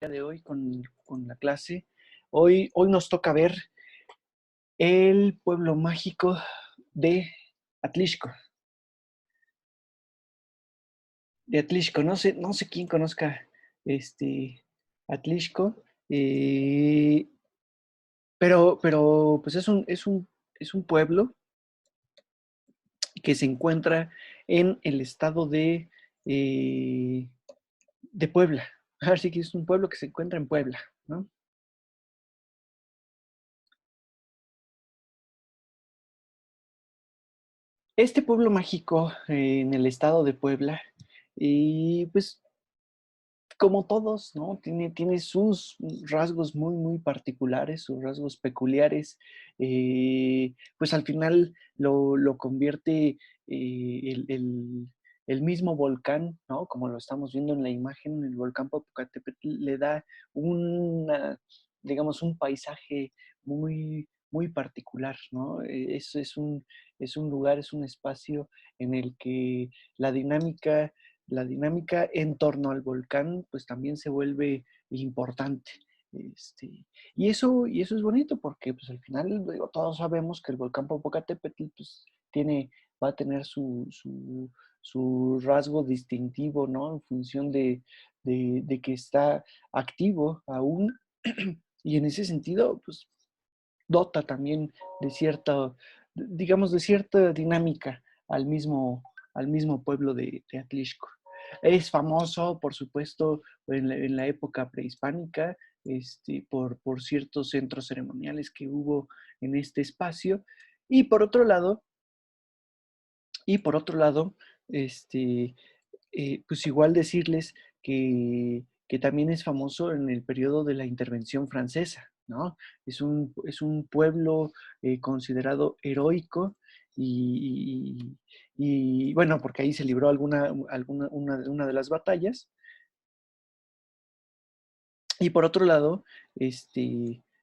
De hoy con la clase. Hoy nos toca ver el pueblo mágico de Atlixco. De Atlixco, no sé quién conozca Atlixco, pero pues es un pueblo que se encuentra en el estado de Puebla. Así que es un pueblo que se encuentra en Puebla, ¿no? Este pueblo mágico en el estado de Puebla, y pues como todos, ¿no? Tiene sus rasgos muy, muy particulares, sus rasgos peculiares. Pues al final lo convierte el mismo volcán, ¿no? Como lo estamos viendo en la imagen, el volcán Popocatépetl le da una, digamos, un paisaje muy, muy particular, ¿no? Es un lugar, es un espacio en el que la dinámica la dinámica en torno al volcán, pues también se vuelve importante. Y eso es bonito porque pues al final digo, todos sabemos que el volcán Popocatépetl pues, va a tener su rasgo distintivo, ¿no? En función de que está activo aún. Y en ese sentido, pues dota también de cierta, digamos, de cierta dinámica al mismo pueblo de Atlixco. Es famoso, por supuesto, en la época prehispánica, por ciertos centros ceremoniales que hubo en este espacio. Y por otro lado, y por otro lado, este, pues igual decirles que también es famoso en el periodo de la intervención francesa, ¿no? Es un pueblo considerado heroico y, bueno, porque ahí se libró una de las batallas. Y por otro lado,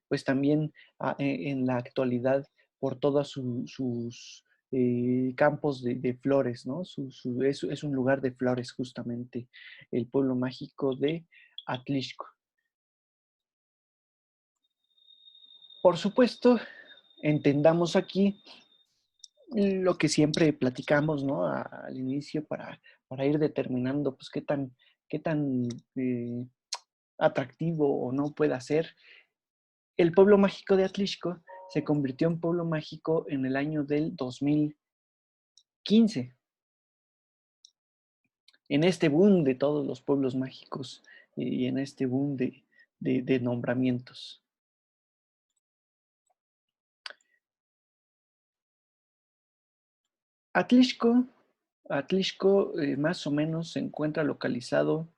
pues también en la actualidad, por todos sus campos de flores, ¿no? Es un lugar de flores justamente, el pueblo mágico de Atlixco. Por supuesto, entendamos aquí lo que siempre platicamos, ¿no? Al inicio para ir determinando, pues, qué tan atractivo o no pueda ser. El pueblo mágico de Atlixco se convirtió en pueblo mágico en el año del 2015, en este boom de todos los pueblos mágicos y en este boom de nombramientos. Atlixco, Atlixco más o menos se encuentra localizado,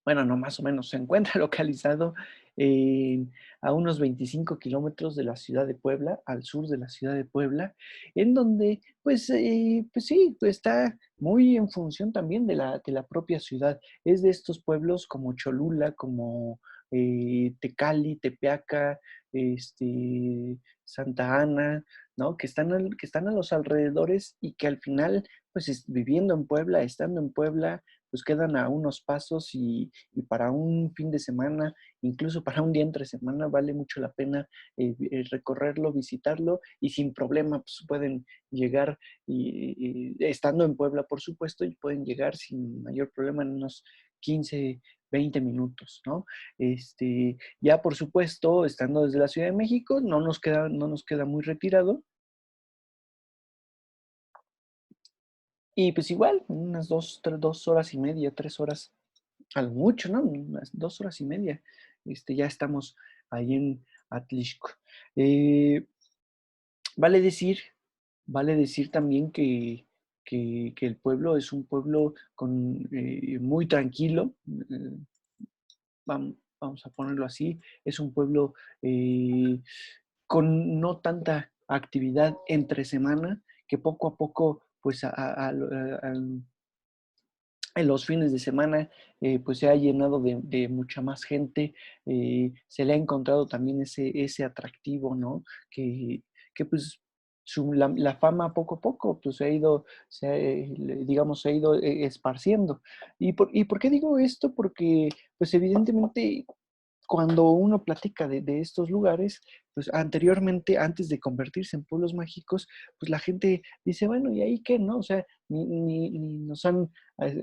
bueno, no más o menos, se encuentra localizado a unos 25 kilómetros de la ciudad de Puebla, al sur de la ciudad de Puebla, en donde, pues sí, pues está muy en función también de la propia ciudad. Es de estos pueblos como Cholula, como Tecali, Tepeaca, Santa Ana, ¿no? Que están a los alrededores y que al final, pues viviendo en Puebla, estando en Puebla, pues quedan a unos pasos y para un fin de semana, incluso para un día entre semana, vale mucho la pena recorrerlo, visitarlo y sin problema pues, pueden llegar, estando en Puebla, por supuesto, y pueden llegar sin mayor problema en unos 15, 20 minutos, ¿no? Ya por supuesto, estando desde la Ciudad de México, no nos queda muy retirado. Y pues igual, unas 2 horas y media, 3 horas, a lo mucho, ¿no? Unas 2 horas y media, ya estamos ahí en Atlixco. Eh, vale decir, vale decir también que el pueblo es un pueblo muy tranquilo, vamos a ponerlo así, es un pueblo con no tanta actividad entre semana, que poco a poco, pues en los fines de semana, pues se ha llenado de mucha más gente, se le ha encontrado también ese atractivo, ¿no? Que pues la fama poco a poco, pues se ha ido, digamos, se ha ido esparciendo. ¿Y por qué digo esto? Porque, pues evidentemente, cuando uno platica de estos lugares, pues anteriormente, antes de convertirse en pueblos mágicos, pues la gente dice, bueno, ¿y ahí qué, no? O sea, ni nos han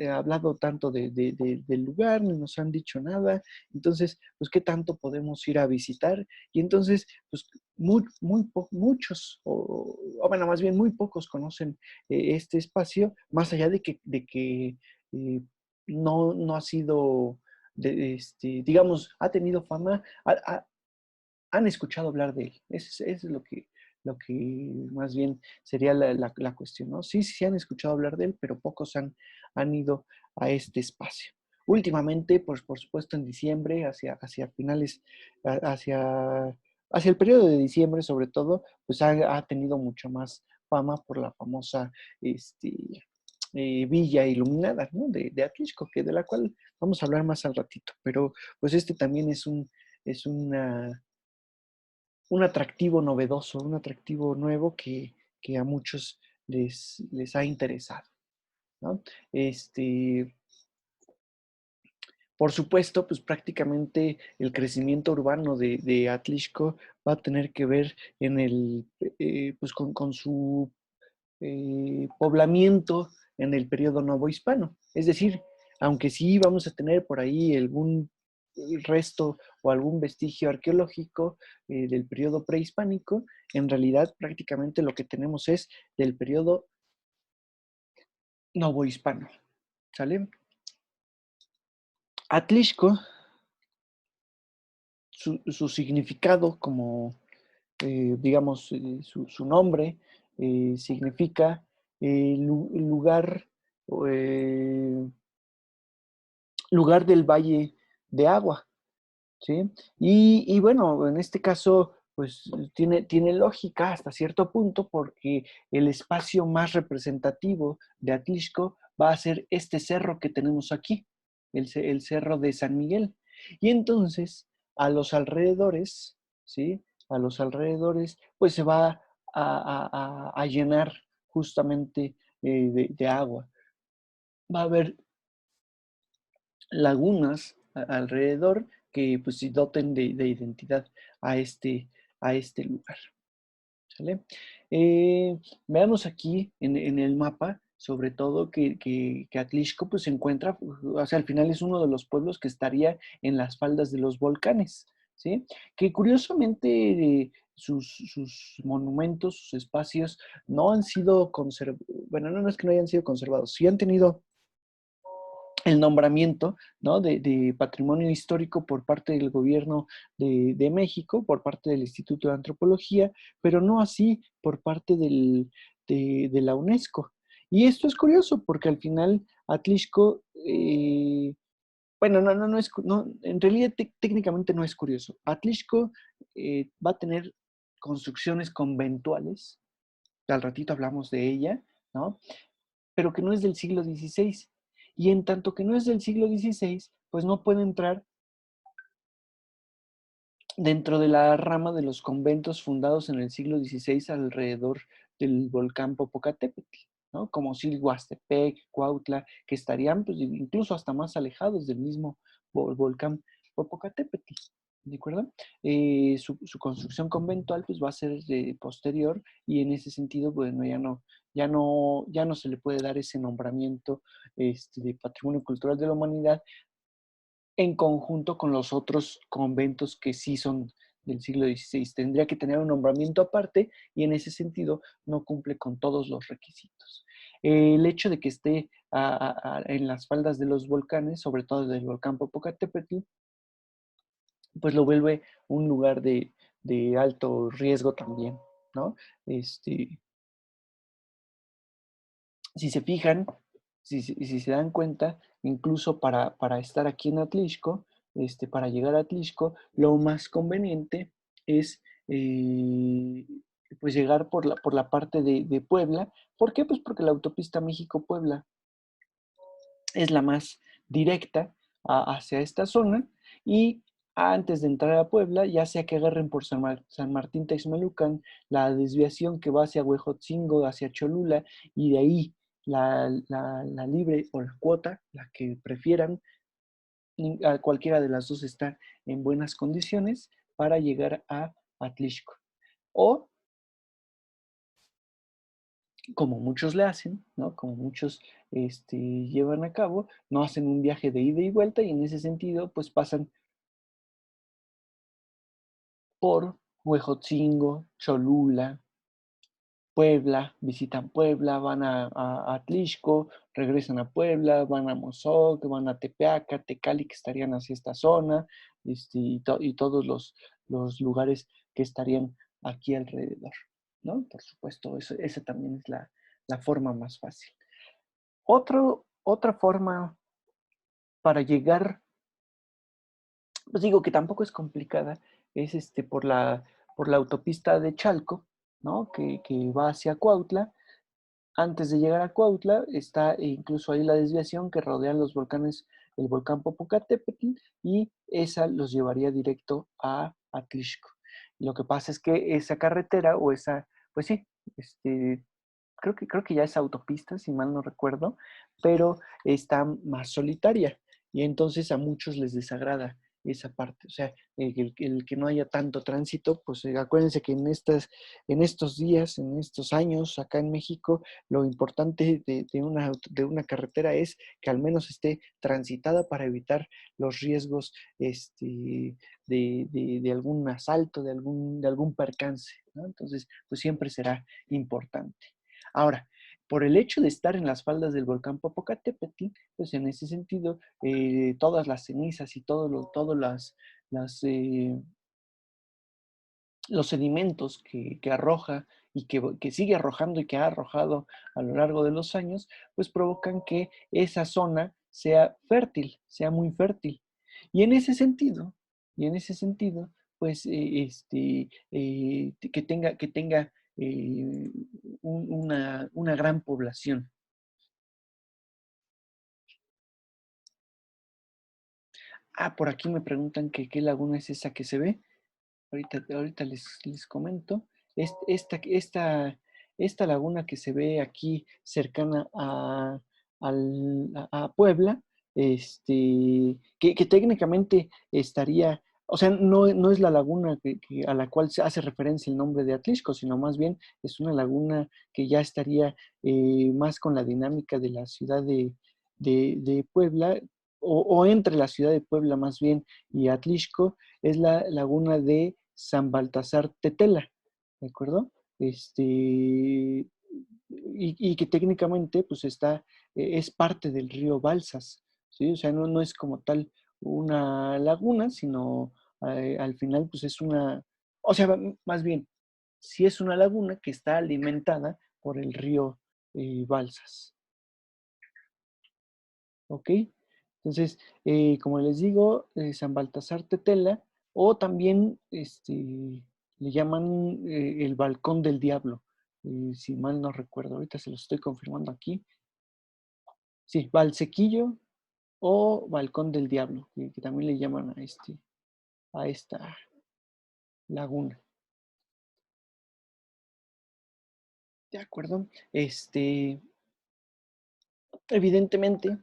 hablado tanto del lugar, ni nos han dicho nada. Entonces, pues, ¿qué tanto podemos ir a visitar? Y entonces, pues, muchos, o bueno, más bien muy pocos conocen este espacio, más allá de que eh, no ha sido digamos, ha tenido fama, han escuchado hablar de él. Es lo que más bien sería la cuestión, ¿no? Sí, sí han escuchado hablar de él, pero pocos han ido a este espacio. Últimamente, pues por supuesto en diciembre, hacia finales, hacia el periodo de diciembre sobre todo, pues ha tenido mucho más fama por la famosa este, villa iluminada, ¿no? De Atlisco, de la cual vamos a hablar más al ratito. Pero pues este también es un atractivo novedoso, un atractivo nuevo que a muchos les ha interesado, ¿no? Este, por supuesto, pues prácticamente el crecimiento urbano de Atlixco va a tener que ver pues con su poblamiento en el periodo novohispano. Es decir, aunque sí vamos a tener por ahí algún resto o algún vestigio arqueológico del periodo prehispánico, en realidad prácticamente lo que tenemos es del periodo novohispano. ¿Sale? Atlixco, su significado como, digamos, su nombre significa lugar, eh, lugar del valle de agua, ¿sí? Y bueno, en este caso, pues tiene lógica hasta cierto punto porque el espacio más representativo de Atlixco va a ser este cerro que tenemos aquí, el cerro de San Miguel. Y entonces, a los alrededores, ¿sí? A los alrededores, pues se va a llenar justamente de agua. Va a haber lagunas alrededor que pues sí doten de identidad a a este lugar. ¿Sale? Veamos aquí en el mapa, sobre todo que Atlixco pues se encuentra, o sea, al final es uno de los pueblos que estaría en las faldas de los volcanes, ¿sí? Que curiosamente sus monumentos, sus espacios no han sido conservados, bueno, no es que no hayan sido conservados, sí han tenido el nombramiento, ¿no? de patrimonio histórico por parte del gobierno de México, por parte del Instituto de Antropología, pero no así por parte de la UNESCO. Y esto es curioso porque al final Atlixco, bueno, no es, no, en realidad técnicamente no es curioso. Atlixco va a tener construcciones conventuales, al ratito hablamos de ella, ¿no? Pero que no es del siglo XVI. Y en tanto que no es del siglo XVI, pues no puede entrar dentro de la rama de los conventos fundados en el siglo XVI alrededor del volcán Popocatépetl, ¿no? Como Silhuastepec, Cuautla, que estarían pues, incluso hasta más alejados del mismo volcán Popocatépetl. ¿De acuerdo? Su construcción conventual pues, va a ser posterior y en ese sentido, bueno, ya no se le puede dar ese nombramiento de Patrimonio Cultural de la Humanidad en conjunto con los otros conventos que sí son del siglo XVI. Tendría que tener un nombramiento aparte y en ese sentido no cumple con todos los requisitos. El hecho de que esté en las faldas de los volcanes, sobre todo del volcán Popocatépetl, pues lo vuelve un lugar de alto riesgo también, ¿no? Este, si se fijan, si se dan cuenta, incluso para estar aquí en Atlixco, para llegar a Atlixco, lo más conveniente es pues llegar por la parte de Puebla. ¿Por qué? Pues porque la autopista México-Puebla es la más directa hacia esta zona y antes de entrar a Puebla, ya sea que agarren por San Martín Texmelucan, la desviación que va hacia Huejotzingo, hacia Cholula, y de ahí la libre o la cuota, la que prefieran, a cualquiera de las dos está en buenas condiciones para llegar a Atlixco. O, como muchos le hacen, ¿no? Como muchos llevan a cabo, no hacen un viaje de ida y vuelta y en ese sentido, pues pasan por Huejotzingo, Cholula, Puebla, visitan Puebla, van a Atlixco, regresan a Puebla, van a Mozoc, van a Tepeaca, Tecali, que estarían hacia esta zona, y todos los lugares que estarían aquí alrededor, ¿no? Por supuesto, esa también es la forma más fácil. Otra forma para llegar, pues digo que tampoco es complicada, es por la autopista de Chalco, ¿no? Que va hacia Cuautla. Antes de llegar a Cuautla está incluso ahí la desviación que rodean los volcanes, el volcán Popocatépetl, y esa los llevaría directo a Atlixco. Lo que pasa es que esa carretera o esa, pues sí, creo que ya es autopista, si mal no recuerdo, pero está más solitaria y entonces a muchos les desagrada esa parte. O sea, el que no haya tanto tránsito, pues acuérdense que en estos días, en estos años, acá en México, lo importante de una carretera es que al menos esté transitada para evitar los riesgos de algún asalto, de algún percance, ¿no? Entonces, pues siempre será importante. Ahora, por el hecho de estar en las faldas del volcán Popocatépetl, pues en ese sentido, todas las cenizas y todos los sedimentos que arroja y que sigue arrojando y que ha arrojado a lo largo de los años, pues provocan que esa zona sea fértil, sea muy fértil. Y en ese sentido, pues que tenga una gran población. Por aquí me preguntan que qué laguna es esa que se ve. Ahorita les comento. Esta laguna que se ve aquí cercana a Puebla, que técnicamente estaría, o sea, no es la laguna a la cual se hace referencia el nombre de Atlixco, sino más bien es una laguna que ya estaría más con la dinámica de la ciudad de Puebla, o entre la ciudad de Puebla más bien y Atlixco, es la laguna de San Baltasar Tetela, ¿de acuerdo? Y que técnicamente pues es parte del río Balsas, ¿sí? O sea, no es como tal una laguna, sino al final pues es o sea, más bien, sí es una laguna que está alimentada por el río Balsas, ¿ok? Entonces, como les digo, San Baltasar Tetela, o también le llaman el Balcón del Diablo, si mal no recuerdo, ahorita se lo estoy confirmando aquí. Sí, Valsequillo o Balcón del Diablo, que también le llaman a esta laguna. ¿De acuerdo? Evidentemente,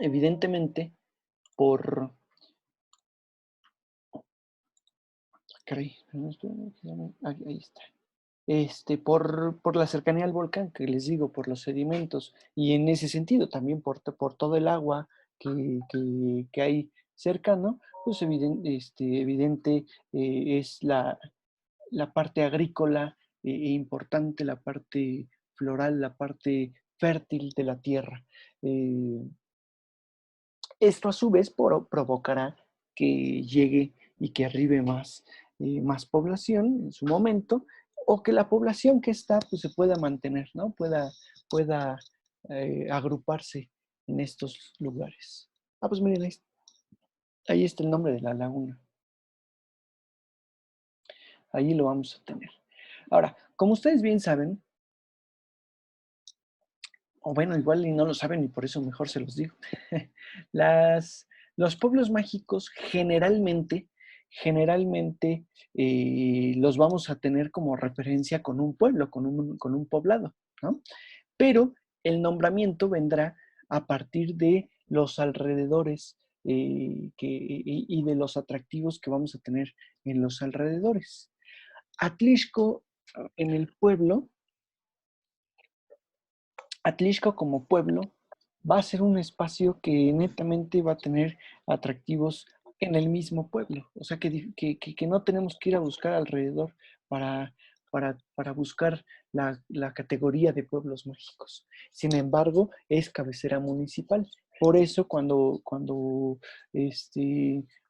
evidentemente, por... Caray, ahí está. Por la cercanía al volcán, que les digo, por los sedimentos, y en ese sentido también por todo el agua que hay cercano, pues evidente es la parte agrícola importante, la parte floral, la parte fértil de la tierra. Eh, Esto a su vez provocará que llegue y que arribe más población en su momento, o que la población que está pues, se pueda mantener, ¿no? Pueda agruparse en estos lugares. Pues miren, ahí está el nombre de la laguna. Ahí lo vamos a tener. Ahora, como ustedes bien saben, o bueno, igual y no lo saben y por eso mejor se los digo. Las, Los pueblos mágicos generalmente los vamos a tener como referencia con un pueblo, con un poblado, ¿no? Pero el nombramiento vendrá a partir de los alrededores y de los atractivos que vamos a tener en los alrededores. Atlixco, en el pueblo, Atlixco como pueblo va a ser un espacio que netamente va a tener atractivos en el mismo pueblo. O sea, que no tenemos que ir a buscar alrededor para, para buscar la categoría de pueblos mágicos. Sin embargo, es cabecera municipal. Por eso cuando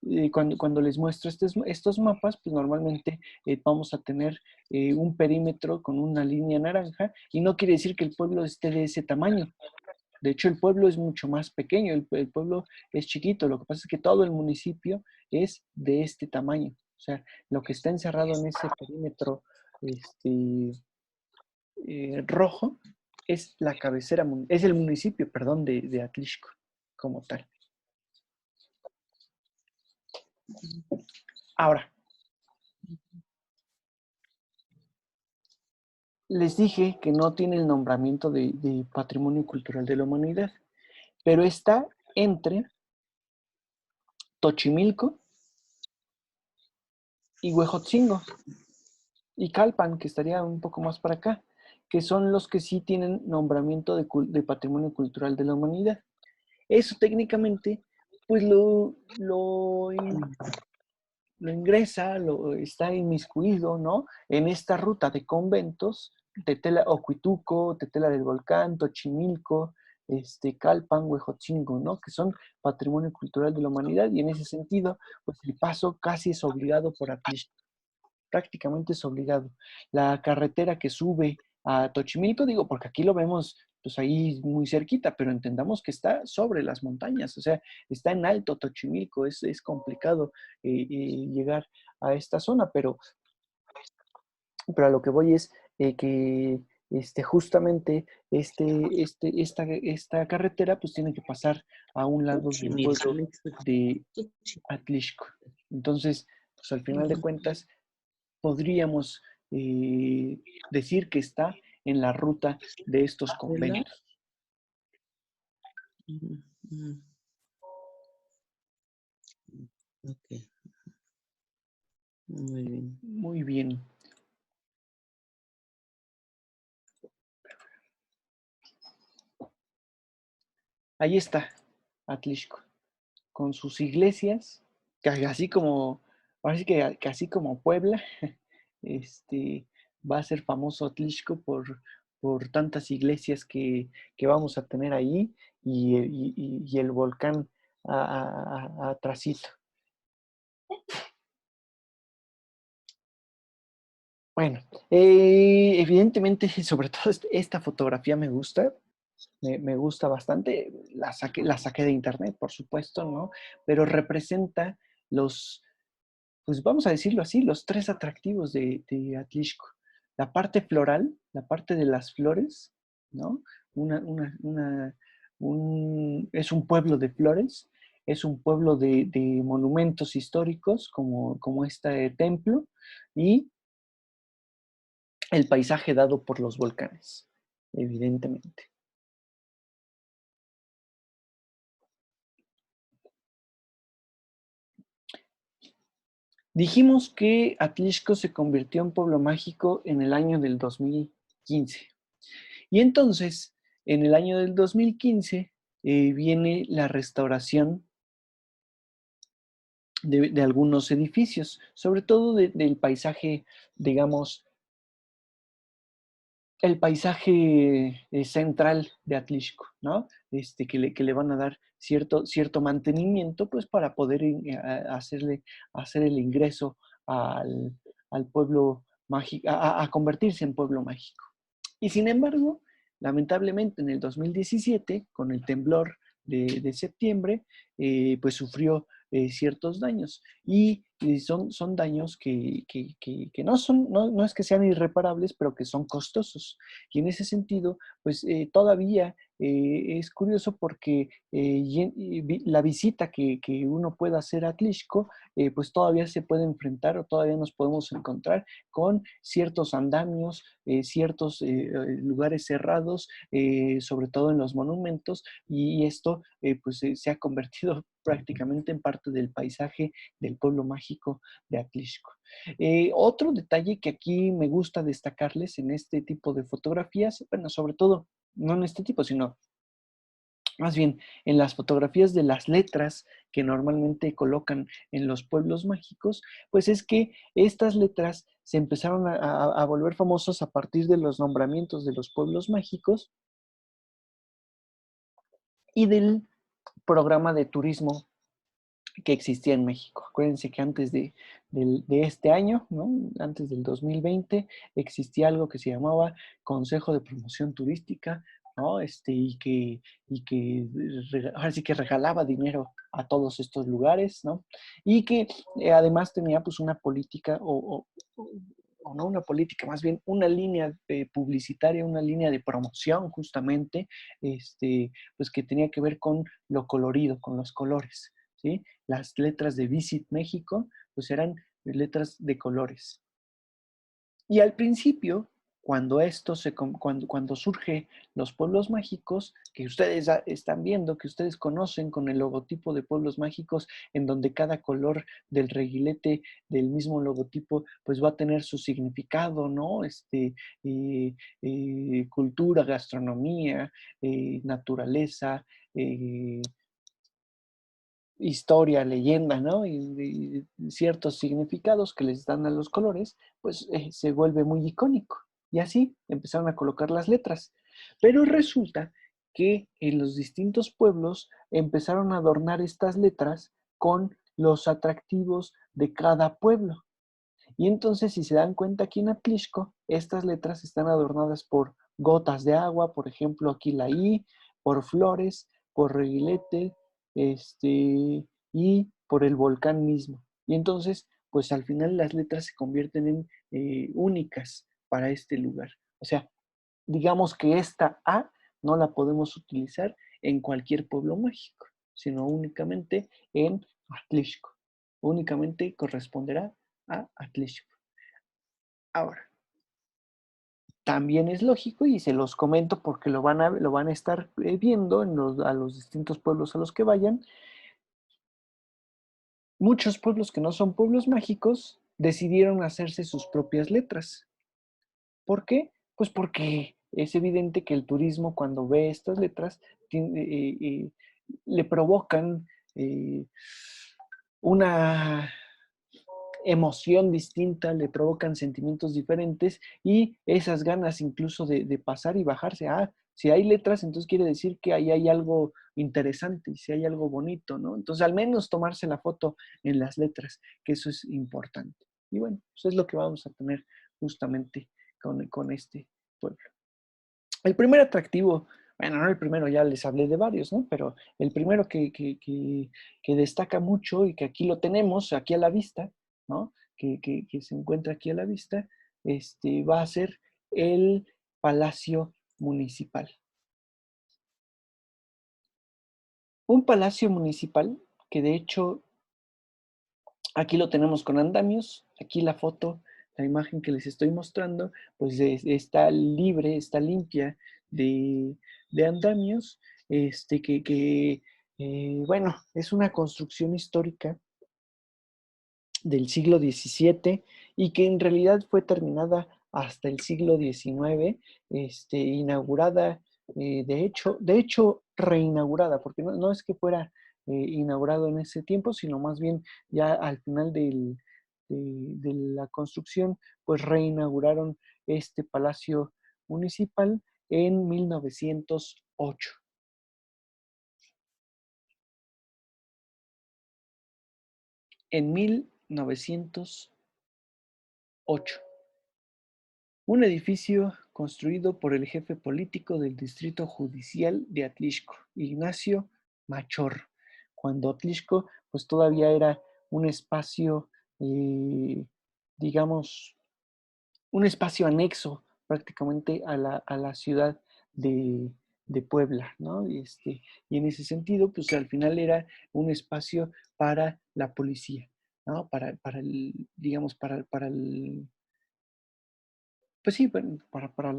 les muestro estos mapas, pues normalmente vamos a tener un perímetro con una línea naranja y no quiere decir que el pueblo esté de ese tamaño. De hecho, el pueblo es mucho más pequeño, el pueblo es chiquito. Lo que pasa es que todo el municipio es de este tamaño. O sea, lo que está encerrado en ese perímetro rojo es la cabecera, es el municipio, perdón, de Atlixco como tal. Ahora, les dije que no tiene el nombramiento de Patrimonio Cultural de la Humanidad, pero está entre Tochimilco y Huejotzingo y Calpan, que estaría un poco más para acá, que son los que sí tienen nombramiento de Patrimonio Cultural de la Humanidad. Eso técnicamente, pues lo ingresa, está inmiscuido, ¿no? En esta ruta de conventos, Tetela, Ocuituco, Tetela del Volcán, Tochimilco, Calpan, Huejotzingo, ¿no? Que son patrimonio cultural de la humanidad y en ese sentido, pues el paso casi es obligado por Atlixco, prácticamente es obligado. La carretera que sube a Tochimilco, digo, porque aquí lo vemos pues ahí muy cerquita, pero entendamos que está sobre las montañas, o sea, está en alto Tochimilco, es complicado llegar a esta zona, pero a lo que voy es que justamente esta carretera pues tiene que pasar a un lado del pueblo de Atlixco. Entonces, pues al final de cuentas, podríamos decir que está en la ruta de estos conventos. Ok. Muy bien. Muy bien. Ahí está Atlixco, con sus iglesias, que así como, ahora sí que así como Puebla, va a ser famoso Atlixco por tantas iglesias que vamos a tener ahí y el volcán atrasito. Bueno, evidentemente, sobre todo esta fotografía me gusta, me gusta bastante, la saqué de internet, por supuesto, ¿no? Pero representa los, pues vamos a decirlo así, los tres atractivos de Atlixco. La parte floral, la parte de las flores, ¿no? Una, una, una, es un pueblo de flores, es un pueblo de monumentos históricos como este templo y el paisaje dado por los volcanes, evidentemente. Dijimos que Atlixco se convirtió en pueblo mágico en el año del 2015. Y entonces, en el año del 2015, viene la restauración de algunos edificios, sobre todo del paisaje, digamos, el paisaje central de Atlixco, ¿no? Que le van a dar cierto mantenimiento, pues para poder hacer el ingreso al pueblo mágico, a convertirse en pueblo mágico. Y sin embargo, lamentablemente en el 2017, con el temblor de septiembre, pues sufrió ciertos daños. Y son daños que no es que sean irreparables, pero que son costosos. Y en ese sentido, pues todavía es curioso porque la visita que uno pueda hacer a Atlixco, pues todavía se puede enfrentar o todavía nos podemos encontrar con ciertos andamios, ciertos lugares cerrados, sobre todo en los monumentos, y esto pues se ha convertido prácticamente en parte del paisaje del pueblo mágico de Atlixco. Otro detalle que aquí me gusta destacarles en este tipo de fotografías, bueno, sobre todo, no en este tipo, sino más bien en las fotografías de las letras que normalmente colocan en los pueblos mágicos, pues es que estas letras se empezaron a volver famosas a partir de los nombramientos de los pueblos mágicos y del programa de turismo que existía en México. Acuérdense que antes de este año, ¿no? Antes del 2020, existía algo que se llamaba Consejo de Promoción Turística, ¿no? Y que ahora sí que regalaba dinero a todos estos lugares, ¿no? Y que además tenía pues una política o no una política, más bien una línea publicitaria, una línea de promoción justamente, pues que tenía que ver con lo colorido, con los colores, ¿sí? Las letras de Visit México, pues eran letras de colores. Y al principio, cuando surge los pueblos mágicos, que ustedes están viendo, que ustedes conocen con el logotipo de pueblos mágicos, en donde cada color del reguilete del mismo logotipo, pues va a tener su significado, ¿no? Cultura, gastronomía, naturaleza, historia, leyenda, ¿no? Y ciertos significados que les dan a los colores, pues se vuelve muy icónico. Y así empezaron a colocar las letras. Pero resulta que en los distintos pueblos empezaron a adornar estas letras con los atractivos de cada pueblo. Y entonces, si se dan cuenta aquí en Atlixco, estas letras están adornadas por gotas de agua, por ejemplo, aquí la I, por flores, por reguilete, y por el volcán mismo. Y entonces, pues al final las letras se convierten en únicas para este lugar. O sea, digamos que esta A no la podemos utilizar en cualquier pueblo mágico, sino únicamente en Atlixco. Únicamente corresponderá a Atlixco. Ahora, también es lógico y se los comento porque lo van a estar viendo a los distintos pueblos a los que vayan. Muchos pueblos que no son pueblos mágicos decidieron hacerse sus propias letras. ¿Por qué? Pues porque es evidente que el turismo cuando ve estas letras le provocan eh, una emoción distinta, le provocan sentimientos diferentes y esas ganas incluso de pasar y bajarse. Ah, si hay letras, entonces quiere decir que ahí hay algo interesante y si hay algo bonito, ¿no? Entonces, al menos tomarse la foto en las letras, que eso es importante. Y bueno, pues es lo que vamos a tener justamente con este pueblo. El primer atractivo, bueno, no el primero, ya les hablé de varios, ¿no? Pero el primero que destaca mucho y que aquí lo tenemos, aquí a la vista, ¿no? Que se encuentra aquí a la vista, va a ser el Palacio Municipal. Un palacio municipal que de hecho aquí lo tenemos con andamios, aquí la foto, la imagen que les estoy mostrando, pues está libre, está limpia de andamios, bueno, es una construcción histórica del siglo XVII y que en realidad fue terminada hasta el siglo XIX, inaugurada, de hecho reinaugurada, porque no es que fuera inaugurado en ese tiempo, sino más bien ya al final de la construcción, pues reinauguraron este palacio municipal en 1908. En 1908. Un edificio construido por el jefe político del Distrito Judicial de Atlixco, Ignacio Machorro, cuando Atlixco pues todavía era un espacio, eh, digamos, un espacio anexo prácticamente a la ciudad de, de Puebla, ¿no? Y en ese sentido, pues al final era un espacio para la policía, ¿no? Digamos, para el, pues sí, para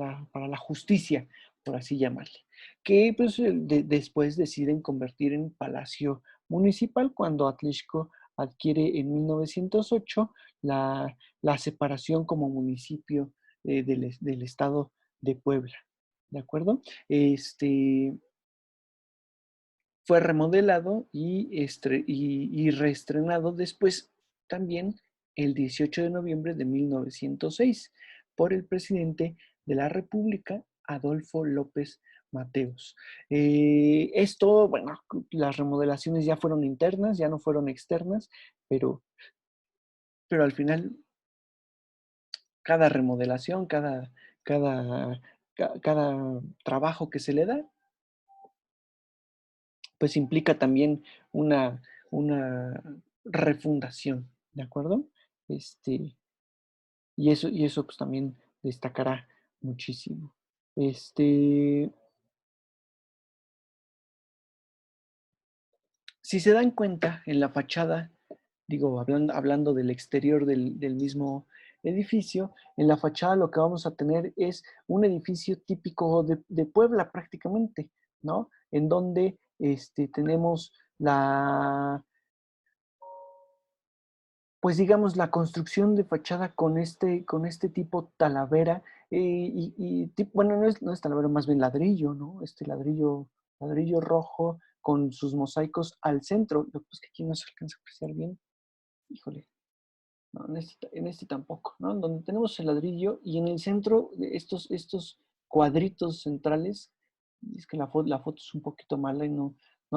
la justicia, por así llamarle, que pues después deciden convertir en palacio municipal cuando Atlixco adquiere en 1908 la separación como municipio del estado de Puebla, ¿de acuerdo? Fue remodelado y reestrenado después también el 18 de noviembre de 1906 por el presidente de la República, Adolfo López Mateos. Esto, bueno, las remodelaciones ya fueron internas, ya no fueron externas, pero, pero al final cada remodelación, cada, cada trabajo que se le da, pues implica también una refundación, ¿de acuerdo? Este, y eso pues también destacará muchísimo. Este, si se dan cuenta en la fachada, digo, hablando del exterior del mismo edificio, en la fachada lo que vamos a tener es un edificio típico de Puebla prácticamente, ¿no? En donde tenemos pues digamos, la construcción de fachada con este tipo talavera, bueno, no es talavera, más bien ladrillo, ¿no? Ladrillo rojo con sus mosaicos al centro. Lo que pasa es que aquí no se alcanza a apreciar bien. Híjole, no, en este tampoco, ¿no? Donde tenemos el ladrillo y en el centro de estos cuadritos centrales, es que la foto es un poquito mala y no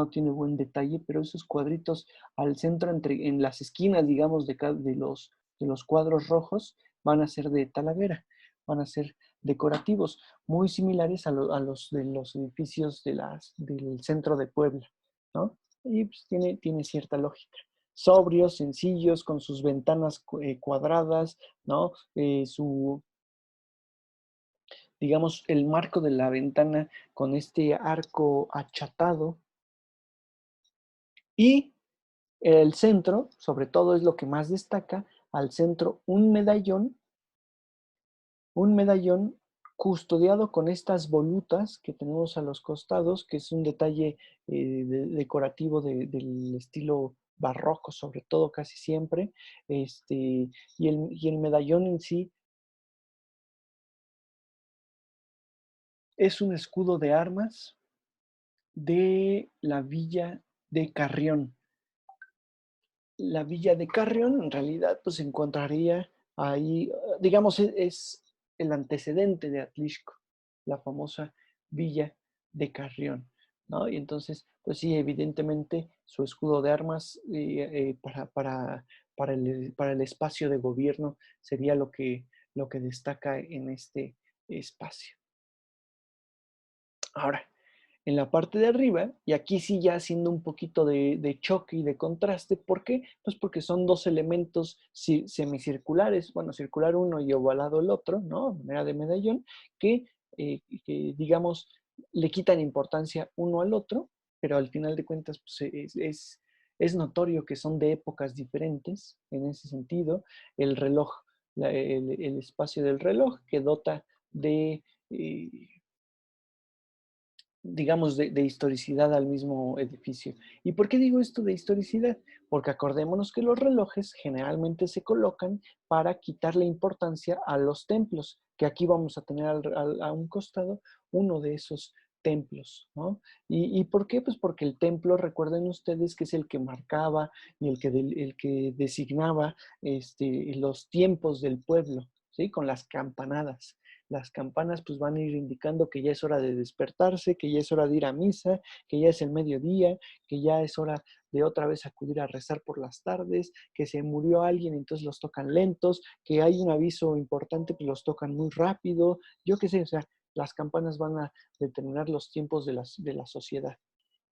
tiene buen detalle, pero esos cuadritos al centro, en las esquinas, digamos, de los cuadros rojos, van a ser de talavera, van a ser decorativos, muy similares a los de los edificios del centro de Puebla, ¿no? Y pues tiene cierta lógica sobrios, sencillos, con sus ventanas cuadradas, ¿no? Digamos, el marco de la ventana con este arco achatado. Y el centro, sobre todo es lo que más destaca, al centro un medallón custodiado con estas volutas que tenemos a los costados, que es un detalle decorativo del estilo barroco, sobre todo casi siempre, y el medallón en sí es un escudo de armas de la villa de Carrión. La villa de Carrión en realidad pues se encontraría ahí, digamos, es el antecedente de Atlixco, la famosa villa de Carrión, ¿no? Y entonces, pues sí, evidentemente su escudo de armas para el espacio de gobierno sería lo que destaca en este espacio. Ahora, en la parte de arriba, y aquí sí ya haciendo un poquito de choque y de contraste. ¿Por qué? Pues porque son dos elementos semicirculares, bueno, circular uno y ovalado el otro, ¿no? De manera de medallón, que, digamos, le quitan importancia uno al otro, pero al final de cuentas pues, es notorio que son de épocas diferentes en ese sentido. El reloj, el espacio del reloj que dota de... Eh, digamos, de historicidad al mismo edificio. ¿Y por qué digo esto de historicidad? Porque acordémonos que los relojes generalmente se colocan para quitarle importancia a los templos, que aquí vamos a tener a un costado uno de esos templos, ¿no? ¿Y por qué? Pues porque el templo, recuerden ustedes que es el que marcaba y el que designaba los tiempos del pueblo, ¿sí? Con las campanadas. Las campanas pues van a ir indicando que ya es hora de despertarse, que ya es hora de ir a misa, que ya es el mediodía, que ya es hora de otra vez acudir a rezar por las tardes, que se murió alguien, entonces los tocan lentos, que hay un aviso importante, pues los tocan muy rápido, yo qué sé, o sea, las campanas van a determinar los tiempos de la sociedad.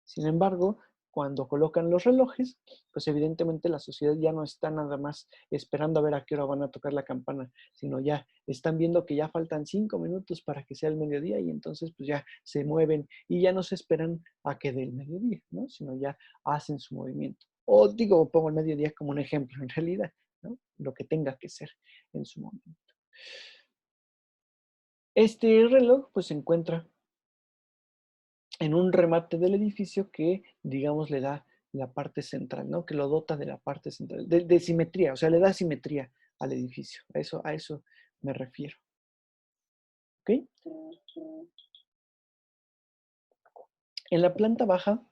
Sin embargo, cuando colocan los relojes, pues evidentemente la sociedad ya no está nada más esperando a ver a qué hora van a tocar la campana, sino ya están viendo que ya faltan 5 minutos para que sea el mediodía y entonces pues ya se mueven y ya no se esperan a que dé el mediodía, ¿no? Sino ya hacen su movimiento. O digo, pongo el mediodía como un ejemplo en realidad, ¿no? Lo que tenga que ser en su momento. Este reloj pues se encuentra en un remate del edificio que, digamos, le da la parte central, ¿no? Que lo dota de la parte central, de simetría, o sea, le da simetría al edificio. A eso me refiero. ¿Ok? En la planta baja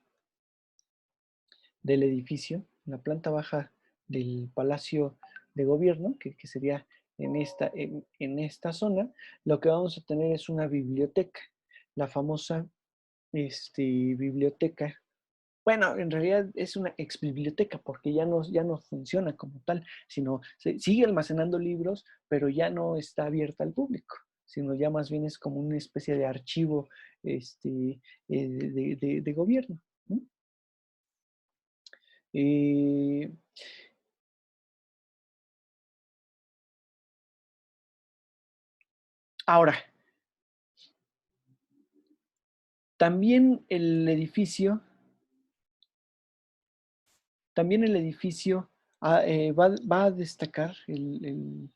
del edificio, en la planta baja del Palacio de Gobierno, que sería en esta zona, lo que vamos a tener es una biblioteca, la famosa biblioteca. Bueno, en realidad es una exbiblioteca porque ya no funciona como tal, sino sigue almacenando libros, pero ya no está abierta al público, sino ya más bien es como una especie de archivo de gobierno, ¿no? Eh, ahora, también el edificio, va a destacar, el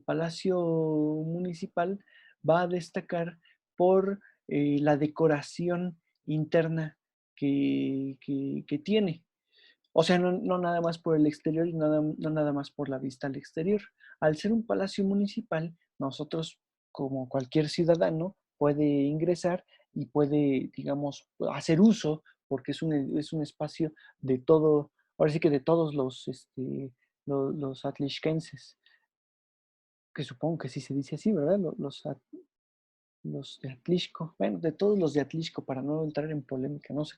Palacio Municipal va a destacar por la decoración interna que tiene. O sea, no nada más por el exterior y no nada más por la vista al exterior. Al ser un palacio municipal, nosotros, como cualquier ciudadano, puede ingresar y puede, digamos, hacer uso, porque es un espacio de todo, ahora sí que de todos los atlixquenses, que supongo que sí se dice así, ¿verdad? Los de Atlixco, bueno, de todos los de Atlixco, para no entrar en polémica, no sé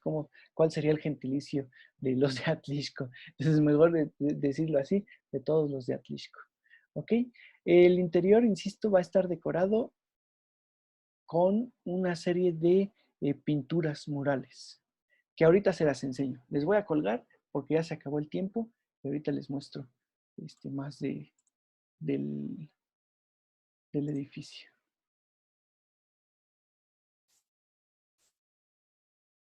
cuál sería el gentilicio de los de Atlixco, entonces es mejor decirlo así, de todos los de Atlixco, ¿ok? El interior, insisto, va a estar decorado con una serie de pinturas murales, que ahorita se las enseño. Les voy a colgar porque ya se acabó el tiempo y ahorita les muestro más del edificio.